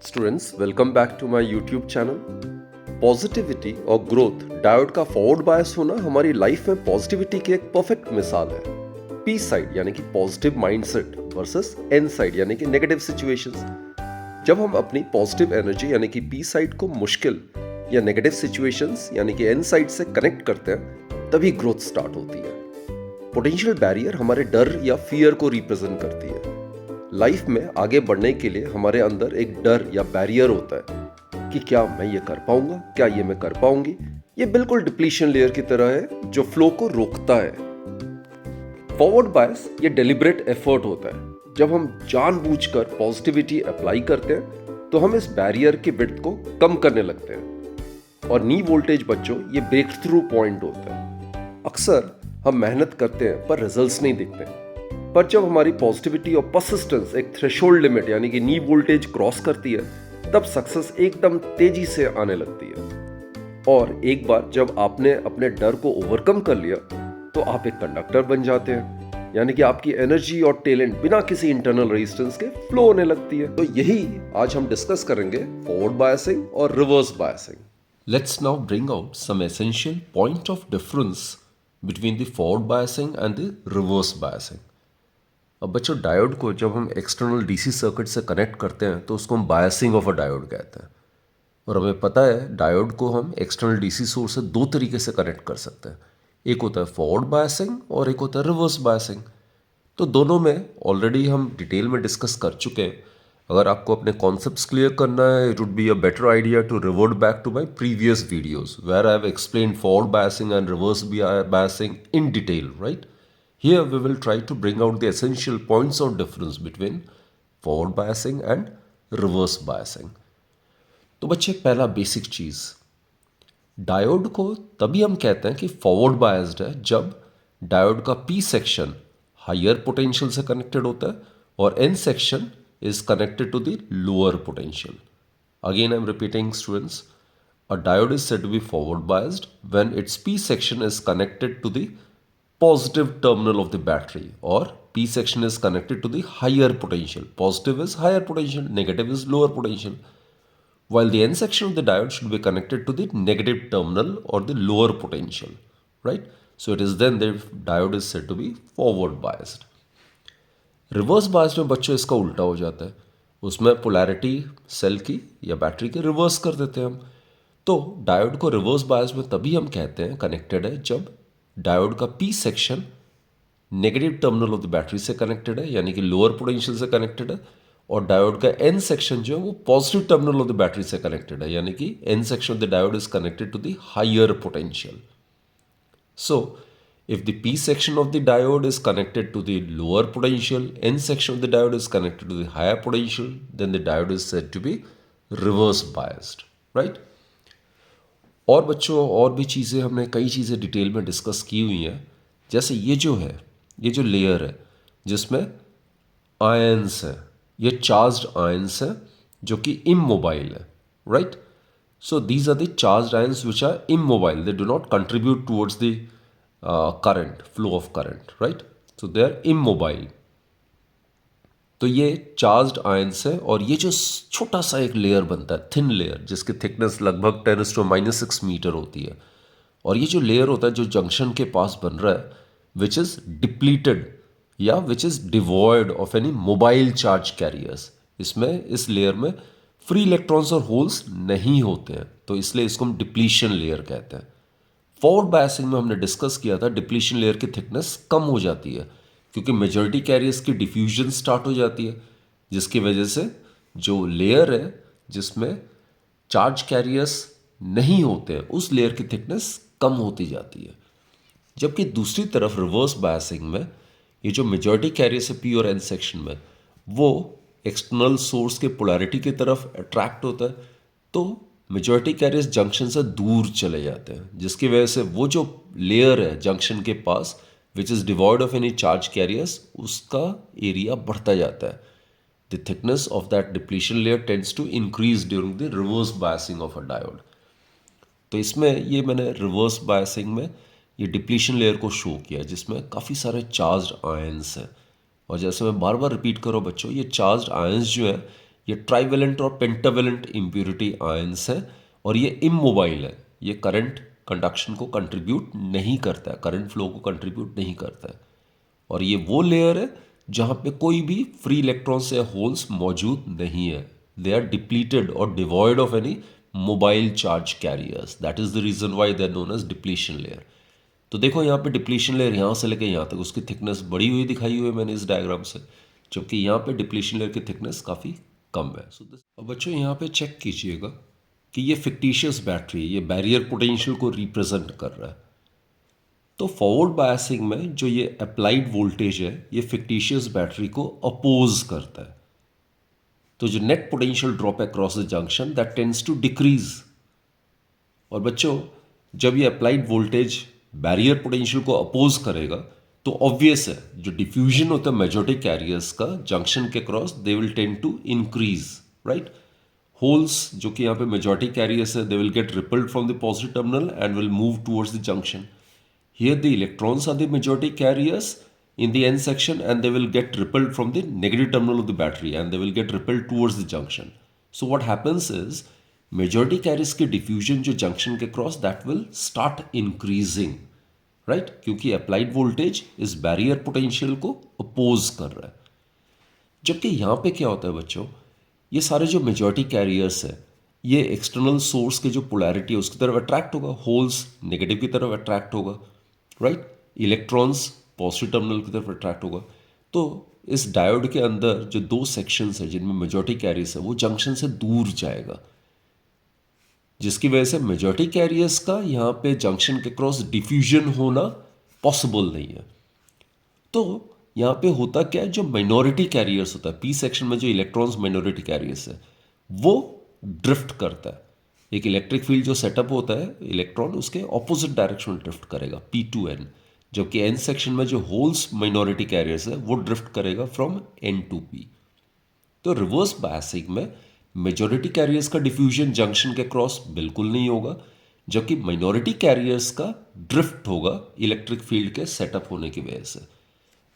Students welcome back to my YouTube channel. Positivity और growth diode का forward bias होना हमारी लाइफ में पॉजिटिविटी की एक परफेक्ट मिसाल है। पी साइड यानी कि positive mindset versus N side यानी कि नेगेटिव सिचुएशंस। जब हम अपनी पॉजिटिव एनर्जी यानी कि पी साइड को मुश्किल या नेगेटिव सिचुएशंस यानी कि एन साइड से कनेक्ट करते हैं तभी ग्रोथ स्टार्ट होती है। पोटेंशियल बैरियर हमारे डर या फियर को रिप्रेजेंट करती है। लाइफ में आगे बढ़ने के लिए हमारे अंदर एक डर या बैरियर होता है कि क्या मैं ये कर पाऊंगा, क्या ये मैं कर पाऊंगी। ये बिल्कुल डिप्लीशन लेयर की तरह है जो फ्लो को रोकता है। फॉरवर्ड बायस ये डेलिब्रेट एफर्ट होता है। जब हम जानबूझकर पॉजिटिविटी अप्लाई करते हैं तो हम इस बैरियर के विड्थ को कम करने लगते हैं। और नी वोल्टेज बच्चों ये ब्रेक थ्रू पॉइंट होता है। अक्सर हम मेहनत करते हैं पर रिजल्ट्स नहीं दिखते, पर जब हमारी पॉजिटिविटी और परसिस्टेंस एक थ्रेशोल्ड लिमिट यानी कि नी वोल्टेज क्रॉस करती है तब सक्सेस एकदम तेजी से आने लगती है। और एक बार जब आपने अपने डर को ओवरकम कर लिया तो आप एक कंडक्टर बन जाते हैं, यानी कि आपकी एनर्जी और टैलेंट बिना किसी इंटरनल रेजिस्टेंस के फ्लो होने लगती है। तो यही आज हम डिस्कस करेंगे फॉरवर्ड बायसिंग और reverse biasing. Let's now bring out some essential point of difference between the forward biasing and the reverse biasing. अब बच्चों, डायोड को जब हम एक्सटर्नल डीसी सर्किट से कनेक्ट करते हैं तो उसको हम बायसिंग ऑफ अ डायोड कहते हैं। और हमें पता है डायोड को हम एक्सटर्नल डीसी सोर्स से दो तरीके से कनेक्ट कर सकते हैं। एक होता है फॉरवर्ड बायसिंग और एक होता है रिवर्स बायसिंग। तो दोनों में ऑलरेडी हम डिटेल में डिस्कस कर चुके हैं। अगर आपको अपने कॉन्सेप्ट्स क्लियर करना है, it would be a better idea to revert back to my previous videos where I have explained forward biasing and reverse biasing in detail, right? Here we will try to bring out the essential points of difference between forward biasing and reverse biasing. तो बच्चे, पहला basic चीज, diode को तभी हम कहते हैं कि फॉरवर्ड बायस्ड है जब डायोड का पी सेक्शन हायर पोटेंशियल से कनेक्टेड होता है और N section is connected to the lower potential. Again I am repeating students, a diode is said to be forward biased when its P section is connected to the positive terminal of the battery, or P section is connected to the higher potential. Positive is higher potential, negative is lower potential. While the N section of the diode should be connected to the negative terminal or the lower potential, right? So it is then the diode is said to be forward biased. Reverse bias में बच्चों इसका उल्टा हो जाता है। उसमें polarity cell की या बैटरी की रिवर्स कर देते हैं हम। तो डायोड को रिवर्स बायस में तभी हम कहते हैं कनेक्टेड है जब डायोड का P section negative terminal of the battery से कनेक्टेड है, यानी कि लोअर पोटेंशियल से कनेक्टेड है, और डायोड का एन सेक्शन जो है वो positive terminal of the battery से कनेक्टेड है, यानी कि N section of the diode is connected to the higher potential. So, if the P section of the diode is connected to the lower potential, N section of the diode is connected to the higher potential, then the diode is said to be reverse biased, right? और बच्चों, और भी चीज़ें हमने कई चीज़ें detail में discuss की हुई हैं। जैसे ये जो लेयर है जिसमें आयंस है, ये चार्ज्ड आयंस है जो कि इमोबाइल है, right? So these are the charged ions which are immobile. They do not contribute towards the flow of current, right? So they are immobile. तो ये चार्ज्ड आयंस है और ये जो छोटा सा एक लेयर बनता है, थिन लेयर, जिसकी थिकनेस लगभग 10⁻⁻⁶ मीटर होती है, और ये जो लेयर होता है जो जंक्शन के पास बन रहा है, विच इज़ डिप्लीटेड या विच is devoid of any mobile charge carriers. इसमें इस लेयर में फ्री इलेक्ट्रॉन्स और होल्स नहीं होते हैं, तो इसलिए इसको हम डिप्लीशन लेयर कहते हैं। फॉरवर्ड बायसिंग में हमने डिस्कस किया था डिप्लीशन लेयर की थिकनेस कम हो जाती है क्योंकि मेजॉरिटी कैरियर्स की डिफ्यूजन स्टार्ट हो जाती है, जिसकी वजह से जो लेयर है जिसमें चार्ज कैरियर्स नहीं होते हैं उस लेयर की थिकनेस कम होती जाती है। जबकि दूसरी तरफ रिवर्स बायसिंग में ये जो मेजॉरिटी कैरियर्स है पी और एन सेक्शन में, वो एक्सटर्नल सोर्स के पोलैरिटी की तरफ अट्रैक्ट होता है, तो मेजॉरिटी कैरियर्स जंक्शन से दूर चले जाते हैं, जिसकी वजह से वो जो लेयर है जंक्शन के पास which is devoid of any charge carriers, उसका एरिया बढ़ता जाता है। The thickness of that depletion layer tends to increase during the reverse biasing of a diode. तो इसमें ये मैंने रिवर्स बायसिंग में ये डिप्लीशन लेयर को शो किया जिसमें काफ़ी सारे चार्ज्ड आयंस हैं। और जैसे मैं बार बार रिपीट कर रहा हूँ बच्चों, ये चार्ज्ड आयंस जो है ये ट्राइवेलेंट और पेंटावेलेंट इम्प्योरिटी आयंस है और ये इमोबाइल है, ये करंट कंडक्शन को कंट्रीब्यूट नहीं करता है, करंट फ्लो को कंट्रीब्यूट नहीं करता है। और ये वो लेयर है जहाँ पे कोई भी फ्री इलेक्ट्रॉन्स या होल्स मौजूद नहीं है, दे आर डिप्लीटेड और devoid of any mobile charge carriers, that is the reason why they are known as depletion layer. तो देखो यहाँ पे डिप्लीशन लेयर यहाँ से लेकर यहाँ तक उसकी थिकनेस बड़ी हुई दिखाई हुई है मैंने इस डायग्राम से, जबकि यहाँ पे डिप्लीशन लेयर की थिकनेस काफ़ी कम है। अब बच्चों यहाँ पे चेक कीजिएगा कि ये फिक्टिशियस बैटरी, ये बैरियर पोटेंशियल को रिप्रेजेंट कर रहा है। तो फॉरवर्ड बायसिंग में जो ये अप्लाइड वोल्टेज है ये फिक्टिशियस बैटरी को अपोज करता है। तो जो नेट पोटेंशियल ड्रॉप है across the junction that tends to decrease. और बच्चों जब ये अप्लाइड वोल्टेज बैरियर पोटेंशियल को अपोज करेगा तो ऑब्वियस है जो डिफ्यूजन होता है मेजॉरिटी कैरियर्स का जंक्शन के cross they will tend to increase, right. Holes जो कि यहाँ पे मेजॉरिटी कैरियर्स है they will get repelled from the positive terminal and will move towards the junction. Here the electrons are the majority carriers in the n section and they will get repelled from the negative terminal of the battery and they will get repelled towards the junction. So what happens is majority carriers के diffusion जो junction के cross that will start increasing, right? क्योंकि applied voltage इस barrier potential को oppose कर रहा है। जबकि यहाँ पे क्या होता है बच्चों, ये सारे जो मेजॉरिटी कैरियर्स है ये एक्सटर्नल सोर्स के जो पोलैरिटी है उसकी तरफ अट्रैक्ट होगा, होल्स नेगेटिव की तरफ अट्रैक्ट होगा, राइट, इलेक्ट्रॉन्स पॉजिटिव टर्मिनल की तरफ अट्रैक्ट होगा। तो इस डायोड के अंदर जो दो सेक्शंस है जिनमें मेजॉरिटी कैरियर्स है वो जंक्शन से दूर जाएगा, जिसकी वजह से मेजॉरिटी कैरियर्स का यहाँ पे जंक्शन के क्रॉस डिफ्यूजन होना पॉसिबल नहीं है। तो यहाँ पे होता क्या है, जो माइनॉरिटी कैरियर्स होता है पी सेक्शन में जो इलेक्ट्रॉन्स माइनॉरिटी कैरियर्स है वो ड्रिफ्ट करता है। एक इलेक्ट्रिक फील्ड जो सेटअप होता है इलेक्ट्रॉन उसके ऑपोजिट डायरेक्शन में ड्रिफ्ट करेगा P2N, जबकि एन सेक्शन में जो होल्स माइनॉरिटी कैरियर्स है वो ड्रिफ्ट करेगा फ्रॉम N to P। तो रिवर्स बायसिंग में मेजॉरिटी कैरियर्स का डिफ्यूजन जंक्शन के क्रॉस बिल्कुल नहीं होगा, जबकि माइनॉरिटी कैरियर्स का ड्रिफ्ट होगा इलेक्ट्रिक फील्ड के सेटअप होने की वजह से।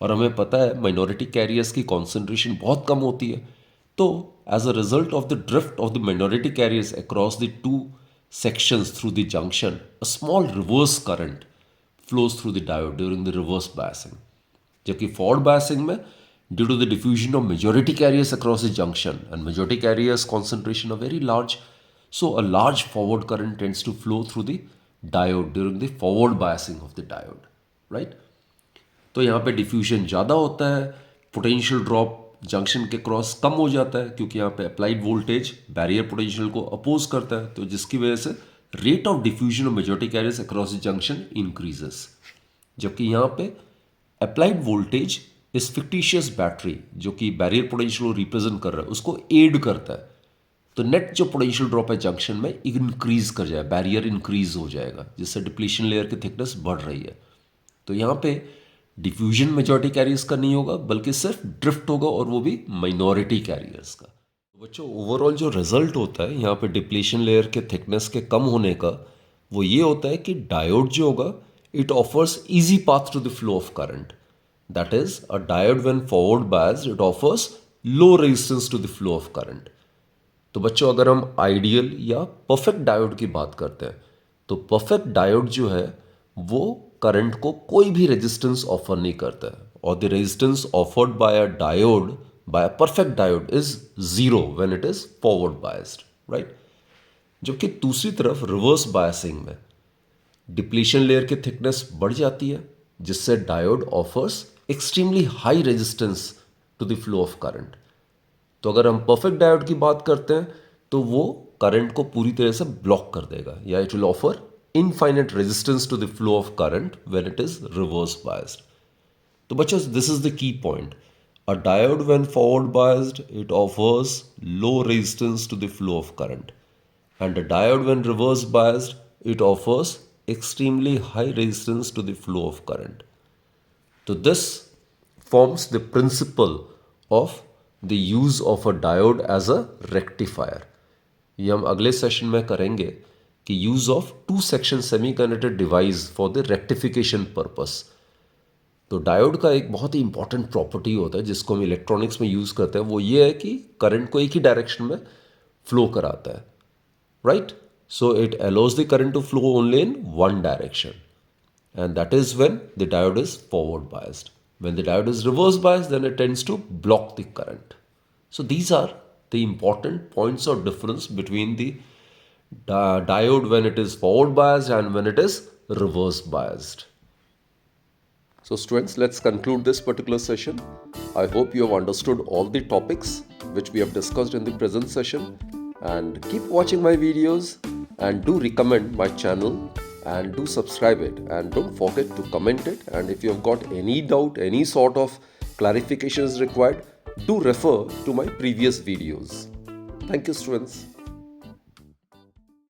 और हमें पता है माइनॉरिटी कैरियर्स की कॉन्सेंट्रेशन बहुत कम होती है। तो as a result of the drift of the minority carriers across the two sections through the junction, a small reverse current flows through the diode during the reverse biasing. जबकि forward biasing में due to the diffusion of majority carriers across the junction and majority carriers concentration are very large, so a large forward current tends to flow through the diode during the forward biasing of the diode, right? तो यहाँ पे diffusion ज़्यादा होता है, potential drop junction के cross कम हो जाता है क्योंकि यहाँ पे अप्लाइड वोल्टेज बैरियर पोटेंशियल को अपोज करता है, तो जिसकी वजह से rate of diffusion of majority carriers across the junction increases. जबकि यहाँ पे अप्लाइड वोल्टेज इस फिक्टिशियस बैटरी जो कि बैरियर पोटेंशियल को रिप्रेजेंट कर रहा है उसको एड करता है, तो नेट जो पोटेंशियल ड्रॉप है जंक्शन में इंक्रीज कर जाए, बैरियर इंक्रीज हो जाएगा जिससे डिप्लीशन लेयर की थिकनेस बढ़ रही है। तो यहाँ पे डिफ्यूजन मेजॉरिटी कैरियर्स का नहीं होगा बल्कि सिर्फ ड्रिफ्ट होगा और वो भी माइनॉरिटी कैरियर्स का। तो बच्चों ओवरऑल जो रिजल्ट होता है यहाँ पे डिप्लीशन लेयर के थिकनेस के कम होने का वो ये होता है कि डायोड जो होगा it offers easy path to the flow of current, that is a diode when forward biased it offers low resistance to the flow of current. तो बच्चों अगर हम आइडियल या परफेक्ट डायोड की बात करते हैं तो परफेक्ट डायोड जो है वो करंट को कोई भी रेजिस्टेंस ऑफर नहीं करता है, और the resistance offered by a diode by a perfect diode is zero when it is forward biased, right. जबकि दूसरी तरफ रिवर्स बायसिंग में डिप्लीशन लेयर की थिकनेस बढ़ जाती है जिससे diode offers extremely high resistance to the flow of current. तो अगर हम परफेक्ट डायोड की बात करते हैं तो वो करंट को पूरी तरह से ब्लॉक कर देगा या it will offer infinite resistance to the flow of current when it is reverse biased. तो बच्चों this is the key point. A diode when forward biased it offers low resistance to the flow of current, and a diode when reverse biased it offers extremely high resistance to the flow of current. So this forms the principle of the use of a diode as a rectifier. ये हम अगले session में करेंगे कि use of two section semiconductor device for the rectification purpose. तो diode का एक बहुत ही इंपॉर्टेंट प्रॉपर्टी होता है जिसको हम इलेक्ट्रॉनिक्स में यूज़ करते हैं, वो ये है कि करंट को एक ही डायरेक्शन में फ्लो कराता है, right? So it allows the current to flow only in one direction, and that is when the diode is forward biased. When the diode is reverse biased, then it tends to block the current. So these are the important points of difference between the diode when it is forward biased and when it is reverse biased. So students, let's conclude this particular session. I hope you have understood all the topics which we have discussed in the present session, and keep watching my videos and do recommend my channel and do subscribe it, and don't forget to comment it. And if you have got any doubt, any sort of clarification is required, do refer to my previous videos. Thank you students.